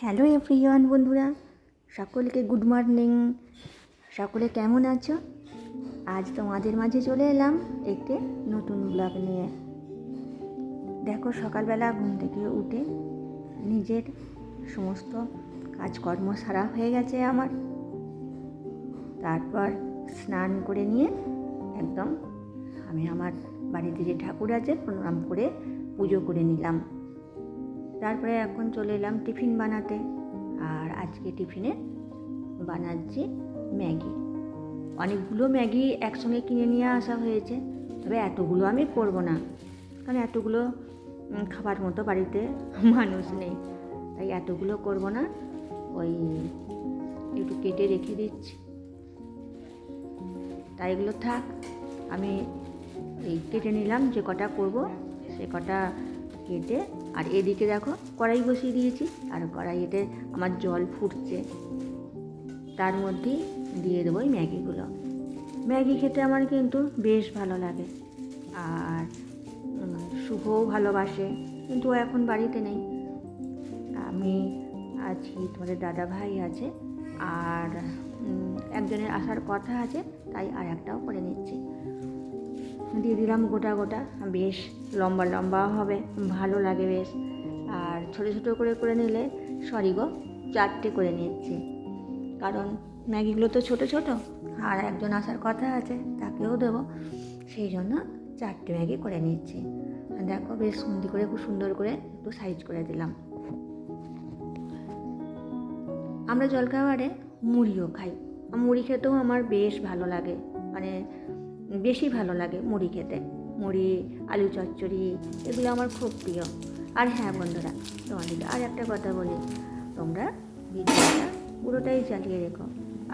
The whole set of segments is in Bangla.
হ্যালো এভরিওয়ান বন্ধুরা, সকলকে গুড মর্নিং। সকলে কেমন আছো? আজ তোমাদের মাঝে চলে এলাম একটি নতুন ব্লগ নিয়ে। দেখো, সকালবেলা ঘুম থেকে উঠে নিজের সমস্ত কাজকর্ম সারা হয়ে গেছে আমার। তারপর স্নান করে নিয়ে একদম আমি আমার বাড়িতে যে ঠাকুর আছে প্রণাম করে পুজো করে নিলাম। তারপরে এখন চলে এলাম টিফিন বানাতে। আর আজকে টিফিনে বানাচ্ছি ম্যাগি। অনেকগুলো ম্যাগি একসঙ্গে কিনে নিয়ে আসা হয়েছে, তবে এতগুলো আমি করব না, কারণ এতগুলো খাবার মতো বাড়িতে মানুষ নেই, তাই এতগুলো করব না। ওই একটু কেটে রেখে দিচ্ছি, তাই এগুলো থাক। আমি এই কেটে নিলাম, যে কটা করব সে কটা কেটে। আর এদিকে দেখো কড়াই বসিয়ে দিয়েছি, আর কড়াইতে আমার জল ফুটছে, তার মধ্যেই দিয়ে দেবো এই ম্যাগিগুলো। ম্যাগি খেতে আমার কিন্তু বেশ ভালো লাগে, আর শুভও ভালোবাসে, কিন্তু ও এখন বাড়িতে নেই। আমি আছি, তোমাদের দাদা ভাই আছে, আর একজনের আসার কথা আছে, তাই আর একটাও করে নিচ্ছি। দিয়ে দিলাম গোটা গোটা, বেশ লম্বা লম্বা হবে, ভালো লাগে বেশ। আর ছোটো ছোটো করে করে নিলে, সরি গো, 4টে করে নিচ্ছি, কারণ ম্যাগিগুলো তো ছোটো ছোটো, আর একজন আসার কথা আছে, তাকেও দেবো, সেই জন্য 4টে ম্যাগি করে নিচ্ছি। দেখো, বেশ সুন্দর করে, খুব সুন্দর করে একটু সাইজ করে দিলাম। আমরা জলখাবারে মুড়িও খাই, মুড়ি খেতেও আমার বেশ ভালো লাগে, মানে বেশি ভালো লাগে মুড়ি খেতে। মুড়ি, আলু চচ্চড়ি, এগুলো আমার খুব প্রিয়। আর হ্যাঁ বন্ধুরা, তোমাদেরকে আর একটা কথা বলি, তোমরা ভিডিওটা পুরোটাই চালিয়ে রেখো।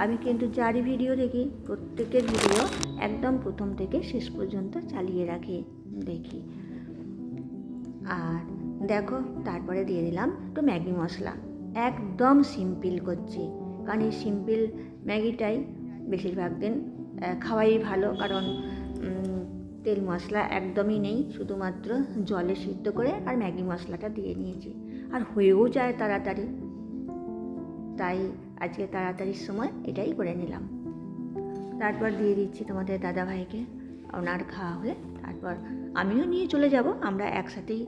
আমি কিন্তু যারই ভিডিও দেখি, প্রত্যেকের ভিডিও একদম প্রথম থেকে শেষ পর্যন্ত চালিয়ে দেখি। আর দেখো, তারপরে দিয়ে দিলাম একটু ম্যাগি মশলা। একদম সিম্পল করছি, কারণ এই সিম্পল ম্যাগিটাই বেশিরভাগ দিন খাওয়াই ভালো, কারণ তেল মশলা একদমই নেই, শুধুমাত্র জলে সিদ্ধ করে আর ম্যাগি মশলাটা দিয়ে নিয়েছি, আর হয়েও যায় তাড়াতাড়ি, তাই আজকে তাড়াতাড়ির সময় এটাই করে নিলাম। তারপর দিয়ে দিচ্ছি তোমাদের দাদা ভাইকে, ওনার খাওয়া হলে তারপর আমিও নিয়ে চলে যাব। আমরা একসাথেই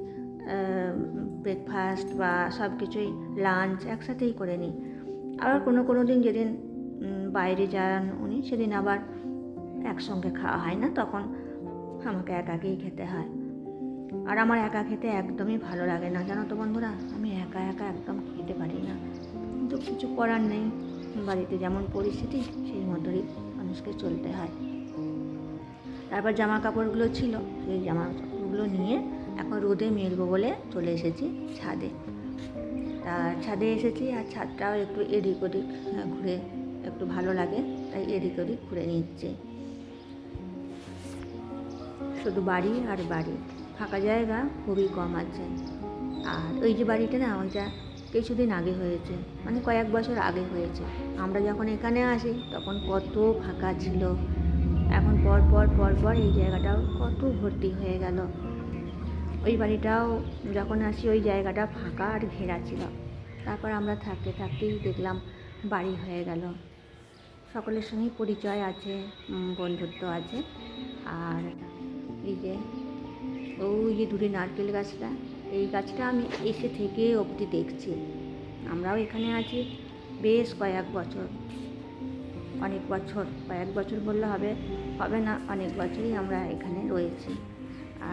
ব্রেকফাস্ট বা সব কিছুই, লাঞ্চ একসাথেই করে নিই। আবার কোনো দিন যেদিন বাইরে যান উনি, সেদিন আবার একসঙ্গে খাওয়া হয় না, তখন আমাকে একাকেই খেতে হয়। আর আমার একা খেতে একদমই ভালো লাগে না, জানো তো বন্ধুরা, আমি একা একা একদম খেতে পারি না, কিন্তু কিছু করার নেই, বাড়িতে যেমন পরিস্থিতি সেই মতোই মানুষকে চলতে হয়। তারপর জামা কাপড়গুলো ছিল, সেই জামা কাপড়গুলো নিয়ে এখন রোদে মেলবো বলে চলে এসেছি ছাদে। তা ছাদে এসেছি, আর ছাদটাও একটু এদিক ওদিক ঘুরে একটু ভালো লাগে, তাই এদিক ওদিক ঘুরে নিচ্ছে। শুধু বাড়ি আর বাড়ি, ফাঁকা জায়গা খুবই কম আছে। আর ওই যে বাড়িটা না, ওইটা কিছুদিন আগে হয়েছে, মানে কয়েক বছর আগে হয়েছে। আমরা যখন এখানে আসি তখন কত ফাঁকা ছিল, এখন পর পর এই জায়গাটাও কত ভর্তি হয়ে গেল। ওই বাড়িটাও যখন আসি, ওই জায়গাটা ফাঁকা আর ঘেরা ছিল। তারপর আমরা থাকতেই দেখলাম বাড়ি হয়ে গেল। সকলের সঙ্গেই পরিচয় আছে, বন্ধুত্ব আছে। আর এই যে ওই যে দূরে নারকেল গাছটা, এই গাছটা আমি এসে থেকে অবধি দেখছি। আমরাও এখানে আছি বেশ কয়েক বছর, কয়েক বছর বললে হবে না, অনেক বছরই আমরা এখানে রয়েছি।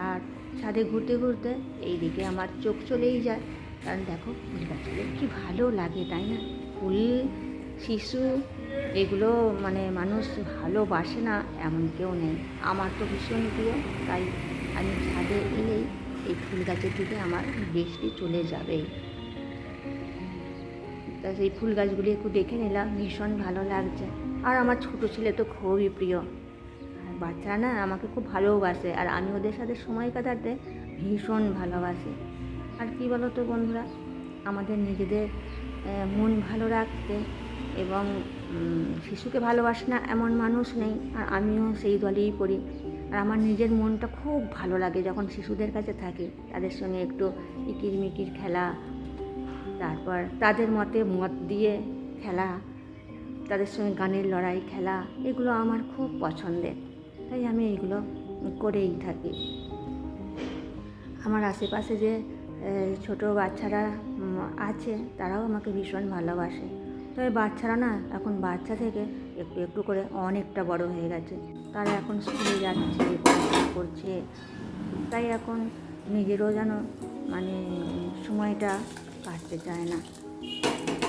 আর ছাদে ঘুরতে ঘুরতে এই দিকে আমার চোখ চলেই যায়, কারণ দেখো ফুল গাছগুলো কী ভালো লাগে, তাই না? ফুল, শিশু, এগুলো মানে মানুষ ভালোবাসে না এমন কেউ নেই। আমার তো ভীষণ প্রিয়, তাই আমি ছাদে এলেই এই ফুল গাছের দিকে আমার দৃষ্টি চলে যাবেই। তা সেই ফুল গাছগুলি একটু দেখে নিলাম, ভীষণ ভালো লাগছে। আর আমার ছোটো ছেলে তো খুবই প্রিয়, আর বাচ্চারা না আমাকে খুব ভালোবাসে, আর আমি ওদের সাথে সময় কাটাতে ভীষণ ভালোবাসি। আর কী বলো তো বন্ধুরা, আমাদের নিজেদের মন ভালো রাখতে এবং শিশুকে ভালোবাসে না এমন মানুষ নেই, আর আমিও সেই দলেই পড়ি। আর আমার নিজের মনটা খুব ভালো লাগে যখন শিশুদের কাছে থাকি, তাদের সঙ্গে একটু ইকিরমিকির খেলা, তারপর তাদের মত দিয়ে খেলা, তাদের সঙ্গে গানের লড়াই খেলা, এগুলো আমার খুব পছন্দের, তাই আমি এইগুলো করেই থাকি। আমার আশেপাশে যে ছোটো বাচ্চারা আছে তারাও আমাকে ভীষণ ভালোবাসে। তবে বাচ্চারা না এখন বাচ্চা থেকে একটু একটু করে অনেকটা বড় হয়ে গেছে, তারা এখন স্কুলে যাচ্ছে, পড়াশোনা করছে, তাই এখন নিজেরও যেন মানে সময়টা কাটতে চায় না।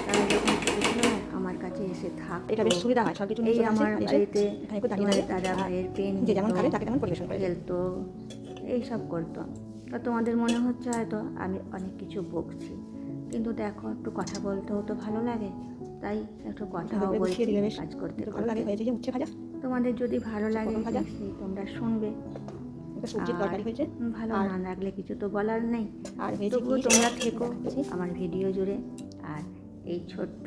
তারা যখন ছোটো ছিল না আমার কাছে এসে থাকতো, এটা বেশ সুবিধা হয়, সব কিছু এই আমার বাড়িতে দাদা ভাইয়ের ভাইয়ের পেন যে যেমন খাবে তাকে তেমন পরিবেশন করে খেলতো, এইসব করতো। তো তোমাদের মনে হচ্ছে হয়তো আমি অনেক কিছু বকছি, কিন্তু দেখো একটু কথা বলতেও তো ভালো লাগে, তাই একটু কথাও বলছি কাজ করতে ভালো লাগে। হয়েছে যে উচ্ছে ভাজা, তোমাদের যদি ভালো লাগে ভাজা তোমরা শুনবে, সবজির তরকারি হয়েছে, ভালো না লাগলে কিছু তো বলার নেই। আর হয়েছে তবুও তোমরা থেকো আমার ভিডিও জুড়ে, আর এই ছোট্ট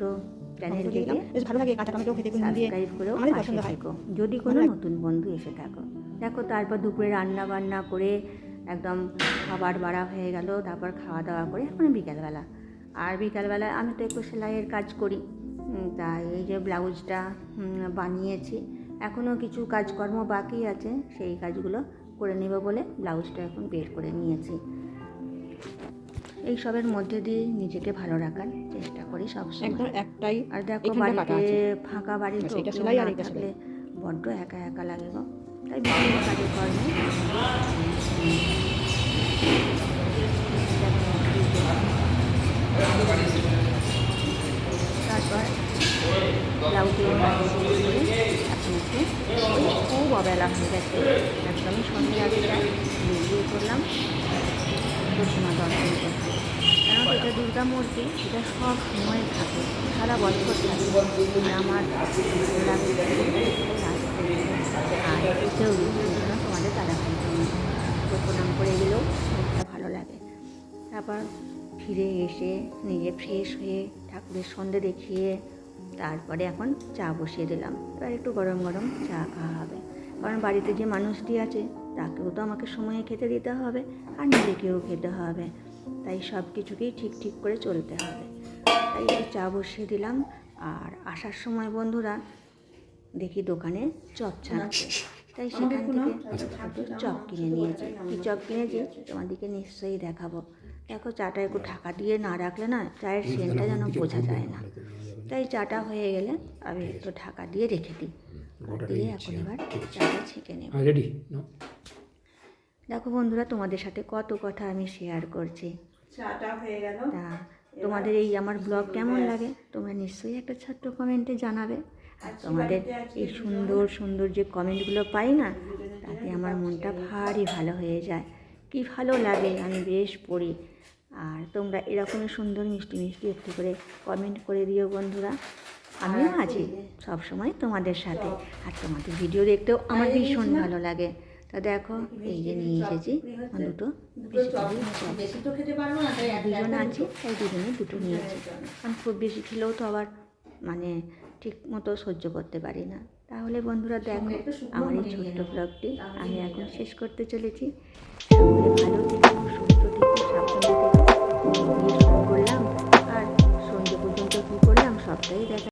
চ্যানেলটিকে বেশ ভালো লাগে। কাঁচা টমেটো খেতে সাবস্ক্রাইব করেও আমাদের পাশে পছন্দ হয় থেকো যদি কোনো নতুন বন্ধু এসে থাকো। দেখো তারপর দুপুরে রান্না বান্না করে একদম খাবার বাড়া হয়ে গেল, তারপর খাওয়া দাওয়া করে এখন বিকালবেলা। আর বিকালবেলা আমি তো একটু সেলাইয়ের কাজ করি, তাই এই যে ব্লাউজটা বানিয়েছি, এখনও কিছু কাজকর্ম বাকি আছে, সেই কাজগুলো করে নেব বলে ব্লাউজটা এখন বের করে নিয়েছি। এই সবের মধ্যে দিয়ে নিজেকে ভালো রাখার চেষ্টা করি সবসময়। একটাই আর দেখো বাড়িতে ফাঁকা বাড়ি তো থাকলে বড্ড একা একা লাগে গো, তাই বিভিন্ন কাজে কর্মে তারপর ব্লাউজে খুব অবেলা হয়ে গেছে, একদমই সন্ধ্যে আগে যাই বেরিয়ে করলাম প্রতিমা দর্শন করতে। কেন এটা দুর্গা মূর্তি, এটা সব সময় থাকে, সারা বছর থাকে, আমার ভালো লাগে। আর এতেও তোমাদের দাদা ভাই প্রণাম করে গেলেও খুবটা ভালো লাগে। তারপর ফিরে এসে নিজে ফ্রেশ হয়ে ঠাকুরের সন্ধে দেখিয়ে তারপরে এখন চা বসিয়ে দিলাম। এবার একটু গরম গরম চা খাওয়া হবে, কারণ বাড়িতে যে মানুষটি আছে তাকেও তো আমাকে সময়ে খেতে দিতে হবে, আর নিজেকেও খেতে হবে, তাই সব কিছুকেই ঠিক ঠিক করে চলতে হবে। তাই একটু চা বসিয়ে দিলাম। আর আসার সময় বন্ধুরা দেখি দোকানে চপ ছাড়ছে, তাই সেখান থেকে একটু চপ কিনে নিয়েছি। কী চপ কিনেছি তোমাদেরকে নিশ্চয়ই দেখাবো। দেখো চাটা একটু ঢাকা দিয়ে না রাখলে না চায়ের সেন্টটা যেন বোঝা যায় না, তাই চাটা হয়ে গেলে আমি একটু ঢাকা দিয়ে রেখে দিই, দিয়ে এখন এবার চাটা ছেঁকে নেব। দেখো বন্ধুরা তোমাদের সাথে কত কথা আমি শেয়ার করছি। চাটা হয়ে গেল। তা তোমাদের এই আমার ব্লগ কেমন লাগে তোমরা নিশ্চয়ই একটা ছোট্ট কমেন্টে জানাবে। আর তোমাদের এই সুন্দর সুন্দর যে কমেন্টগুলো পাই না, তাতে আমার মনটা ভারী ভালো হয়ে যায়, কি ভালো লাগে, আমি বেশ পড়ি। আর তোমরা এরকমই সুন্দর মিষ্টি মিষ্টি একটু করে কমেন্ট করে দিও বন্ধুরা, আমিও আছি সবসময় তোমাদের সাথে। আর তোমাদের ভিডিও দেখতেও আমার ভীষণ ভালো লাগে। তা দেখো এই যে নিয়ে এসেছি দুটো দুজন আছি, তাই দুজনে দুটো নিয়েছি, কারণ খুব বেশি খেলেও তো আবার মানে ঠিক মতো সহ্য করতে পারি না। তাহলে বন্ধুরা দেখো আমার এই ছোট্ট ব্লগটি আমি এখন শেষ করতে চলেছি। সকলে ভালো থেকো, সুস্থ থেকো, সাবধানে থেকো। করলাম আর সন্ধ্যে পর্যন্ত কী করলাম সবটাই দেখা।